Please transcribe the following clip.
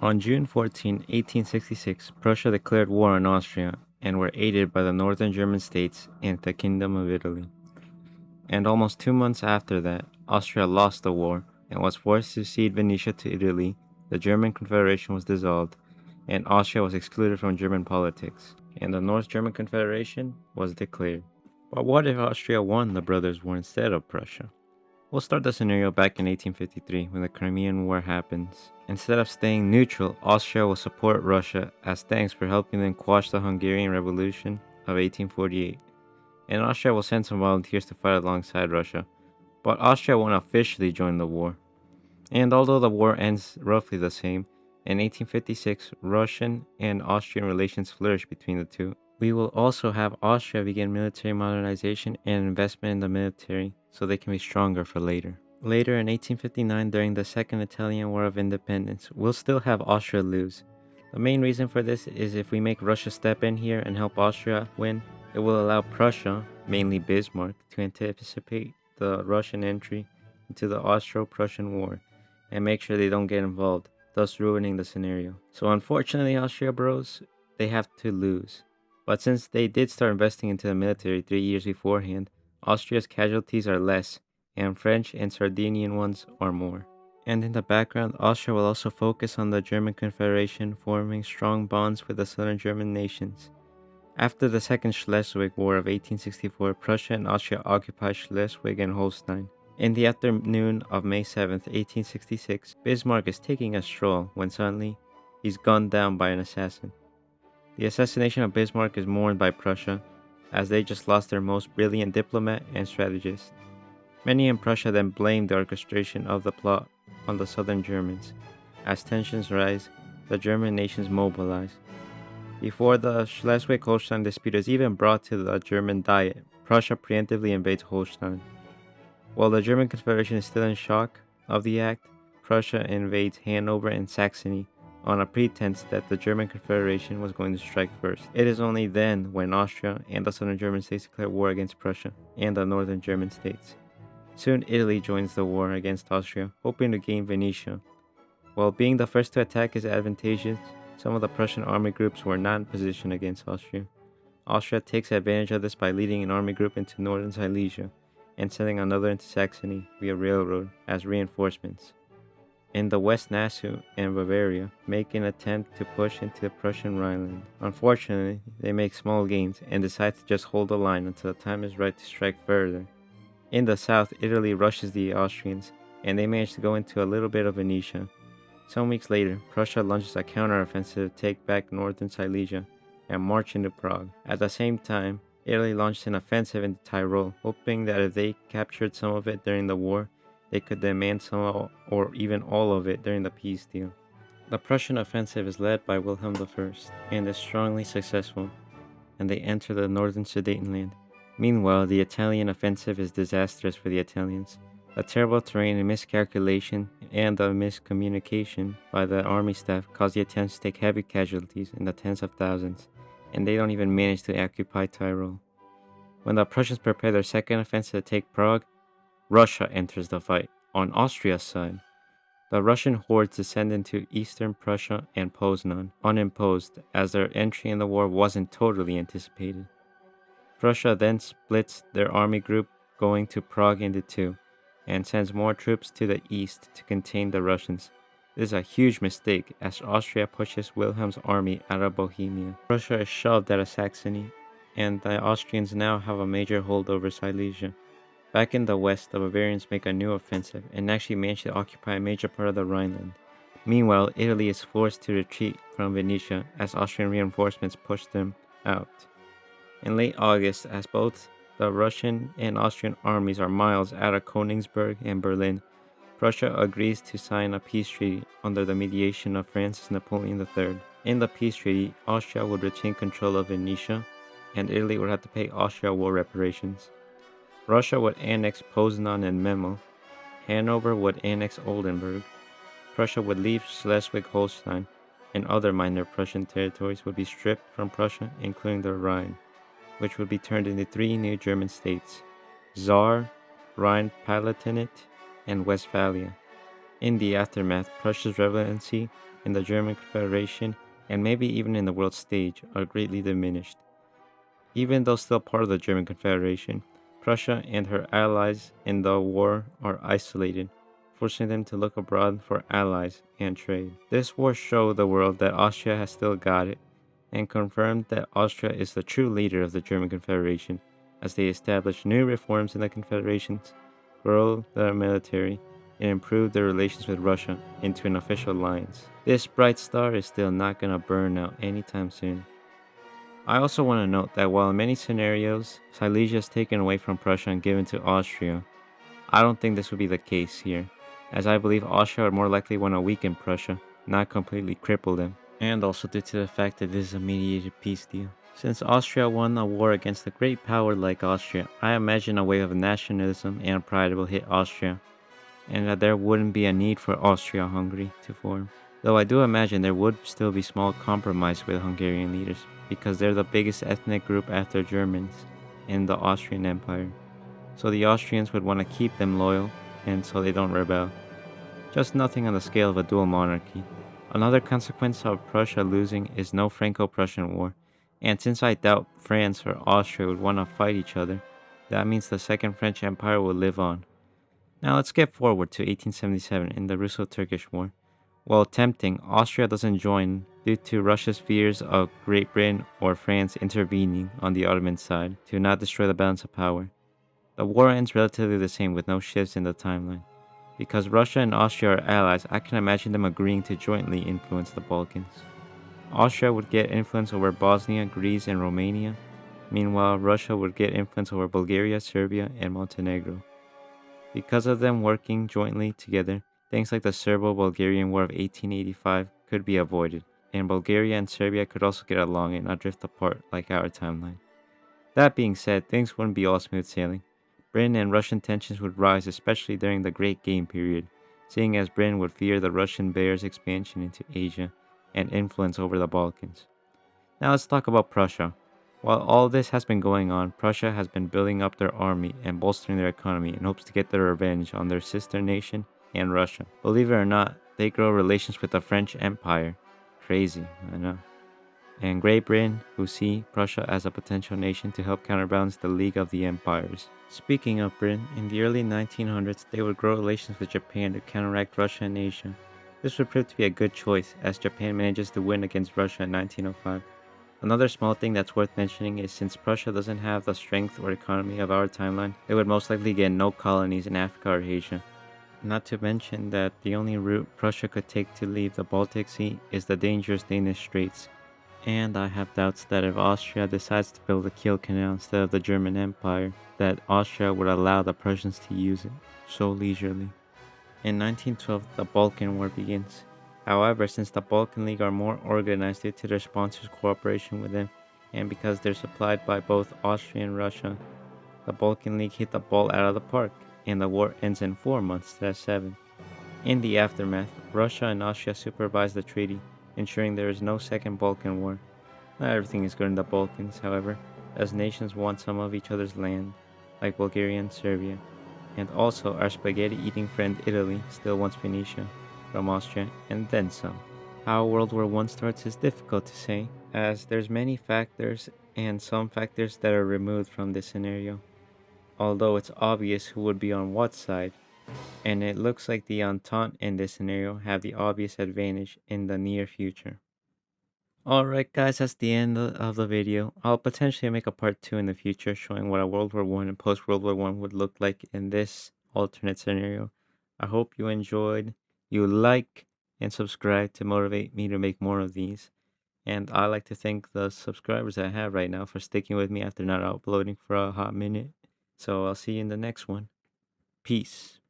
On June 14, 1866, Prussia declared war on Austria and were aided by the northern German states and the Kingdom of Italy. And almost 2 months after that, Austria lost the war and was forced to cede Venetia to Italy. The German Confederation was dissolved, and Austria was excluded from German politics, and the North German Confederation was declared. But what if Austria won the Brothers' War instead of Prussia? We'll start the scenario back in 1853 when the Crimean War happens. Instead of staying neutral, Austria will support Russia as thanks for helping them quash the Hungarian Revolution of 1848. And Austria will send some volunteers to fight alongside Russia, but Austria won't officially join the war. And although the war ends roughly the same, in 1856, Russian and Austrian relations flourish between the two. We will also have Austria begin military modernization and investment in the military so they can be stronger for later. Later in 1859, during the Second Italian War of Independence, we'll still have Austria lose. The main reason for this is if we make Russia step in here and help Austria win, it will allow Prussia, mainly Bismarck, to anticipate the Russian entry into the Austro-Prussian War and make sure they don't get involved, thus ruining the scenario. So unfortunately, Austria bros, they have to lose. But since they did start investing into the military 3 years beforehand, Austria's casualties are less, and French and Sardinian ones are more. And in the background, Austria will also focus on the German Confederation, forming strong bonds with the southern German nations. After the Second Schleswig War of 1864, Prussia and Austria occupied Schleswig and Holstein. In the afternoon of May 7, 1866, Bismarck is taking a stroll when suddenly he's gunned down by an assassin. The assassination of Bismarck is mourned by Prussia, as they just lost their most brilliant diplomat and strategist. Many in Prussia then blamed the orchestration of the plot on the southern Germans. As tensions rise, the German nations mobilize. Before the Schleswig-Holstein dispute is even brought to the German Diet, Prussia preemptively invades Holstein. While the German Confederation is still in shock of the act, Prussia invades Hanover and Saxony on a pretense that the German Confederation was going to strike first. It is only then when Austria and the southern German states declare war against Prussia and the northern German states. Soon Italy joins the war against Austria, hoping to gain Venetia. While being the first to attack is advantageous, some of the Prussian army groups were not in position against Austria. Austria takes advantage of this by leading an army group into northern Silesia and sending another into Saxony via railroad as reinforcements. In the West, Nassau and Bavaria make an attempt to push into the Prussian Rhineland. Unfortunately, they make small gains and decide to just hold the line until the time is right to strike further. In the south, Italy rushes the Austrians, and they manage to go into a little bit of Venetia. Some weeks later, Prussia launches a counteroffensive to take back northern Silesia and march into Prague. At the same time, Italy launched an offensive into Tyrol, hoping that if they captured some of it during the war, they could demand some or even all of it during the peace deal. The Prussian offensive is led by Wilhelm I and is strongly successful, and they enter the northern Sudetenland. Meanwhile, the Italian offensive is disastrous for the Italians. The terrible terrain and miscalculation and the miscommunication by the army staff cause the Italians to take heavy casualties in the tens of thousands, and they don't even manage to occupy Tyrol. When the Prussians prepare their second offensive to take Prague, Russia enters the fight. On Austria's side, the Russian hordes descend into eastern Prussia and Poznan, unimposed, as their entry in the war wasn't totally anticipated. Prussia then splits their army group going to Prague into two, and sends more troops to the east to contain the Russians. This is a huge mistake as Austria pushes Wilhelm's army out of Bohemia. Prussia is shoved out of Saxony, and the Austrians now have a major hold over Silesia. Back in the west, the Bavarians make a new offensive and actually manage to occupy a major part of the Rhineland. Meanwhile, Italy is forced to retreat from Venetia as Austrian reinforcements push them out. In late August, as both the Russian and Austrian armies are miles out of Königsberg and Berlin, Prussia agrees to sign a peace treaty under the mediation of Francis Napoleon III. In the peace treaty, Austria would retain control of Venetia, and Italy would have to pay Austria war reparations. Russia would annex Poznan and Memel, Hanover would annex Oldenburg, Prussia would leave Schleswig-Holstein, and other minor Prussian territories would be stripped from Prussia, including the Rhine, which would be turned into three new German states: Saar, Rhine-Palatinate, and Westphalia. In the aftermath, Prussia's relevancy in the German Confederation and maybe even in the world stage are greatly diminished. Even though still part of the German Confederation, Prussia and her allies in the war are isolated, forcing them to look abroad for allies and trade. This war showed the world that Austria has still got it, and confirmed that Austria is the true leader of the German Confederation, as they establish new reforms in the confederations, grow their military, and improve their relations with Russia into an official alliance. This bright star is still not gonna burn out anytime soon. I also want to note that while in many scenarios Silesia is taken away from Prussia and given to Austria, I don't think this would be the case here, as I believe Austria would more likely want to weaken Prussia, not completely cripple them, and also due to the fact that this is a mediated peace deal. Since Austria won a war against a great power like Austria, I imagine a wave of nationalism and pride will hit Austria, and that there wouldn't be a need for Austria-Hungary to form. Though I do imagine there would still be small compromise with Hungarian leaders, because they're the biggest ethnic group after Germans in the Austrian Empire. So the Austrians would want to keep them loyal, and so they don't rebel. Just nothing on the scale of a dual monarchy. Another consequence of Prussia losing is no Franco-Prussian War, and since I doubt France or Austria would want to fight each other, that means the Second French Empire will live on. Now let's get forward to 1877 in the Russo-Turkish War. While tempting, Austria doesn't join due to Russia's fears of Great Britain or France intervening on the Ottoman side to not destroy the balance of power. The war ends relatively the same with no shifts in the timeline. Because Russia and Austria are allies, I can imagine them agreeing to jointly influence the Balkans. Austria would get influence over Bosnia, Greece, and Romania. Meanwhile, Russia would get influence over Bulgaria, Serbia, and Montenegro. Because of them working jointly together, things like the Serbo-Bulgarian War of 1885 could be avoided, and Bulgaria and Serbia could also get along and not drift apart like our timeline. That being said, things wouldn't be all smooth sailing. Britain and Russian tensions would rise, especially during the Great Game period, seeing as Britain would fear the Russian Bear's expansion into Asia and influence over the Balkans. Now let's talk about Prussia. While all this has been going on, Prussia has been building up their army and bolstering their economy in hopes to get their revenge on their sister nation and Russia. Believe it or not, they grow relations with the French Empire. Crazy, I know. And Great Britain, who see Prussia as a potential nation to help counterbalance the League of the Empires. Speaking of Britain, in the early 1900s, they would grow relations with Japan to counteract Russia and Asia. This would prove to be a good choice, as Japan manages to win against Russia in 1905. Another small thing that's worth mentioning is since Prussia doesn't have the strength or economy of our timeline, they would most likely get no colonies in Africa or Asia. Not to mention that the only route Prussia could take to leave the Baltic Sea is the dangerous Danish Straits. And I have doubts that if Austria decides to build the Kiel Canal instead of the German Empire, that Austria would allow the Prussians to use it so leisurely. In 1912, the Balkan War begins. However, since the Balkan League are more organized due to their sponsors' cooperation with them, and because they're supplied by both Austria and Russia, the Balkan League hit the ball out of the park, and the war ends in 4 months instead of 7. In the aftermath, Russia and Austria supervise the treaty, ensuring there is no second Balkan War. Not everything is good in the Balkans, however, as nations want some of each other's land, like Bulgaria and Serbia, and also our spaghetti-eating friend Italy still wants Phoenicia from Austria, and then some. How World War I starts is difficult to say, as there's many factors and some factors that are removed from this scenario. Although it's obvious who would be on what side, and it looks like the Entente in this scenario have the obvious advantage in the near future. Alright guys, that's the end of the video. I'll potentially make a part 2 in the future showing what a World War I and post-World War I would look like in this alternate scenario. I hope you enjoyed. You like and subscribe to motivate me to make more of these. And I like to thank the subscribers I have right now for sticking with me after not uploading for a hot minute. So I'll see you in the next one. Peace.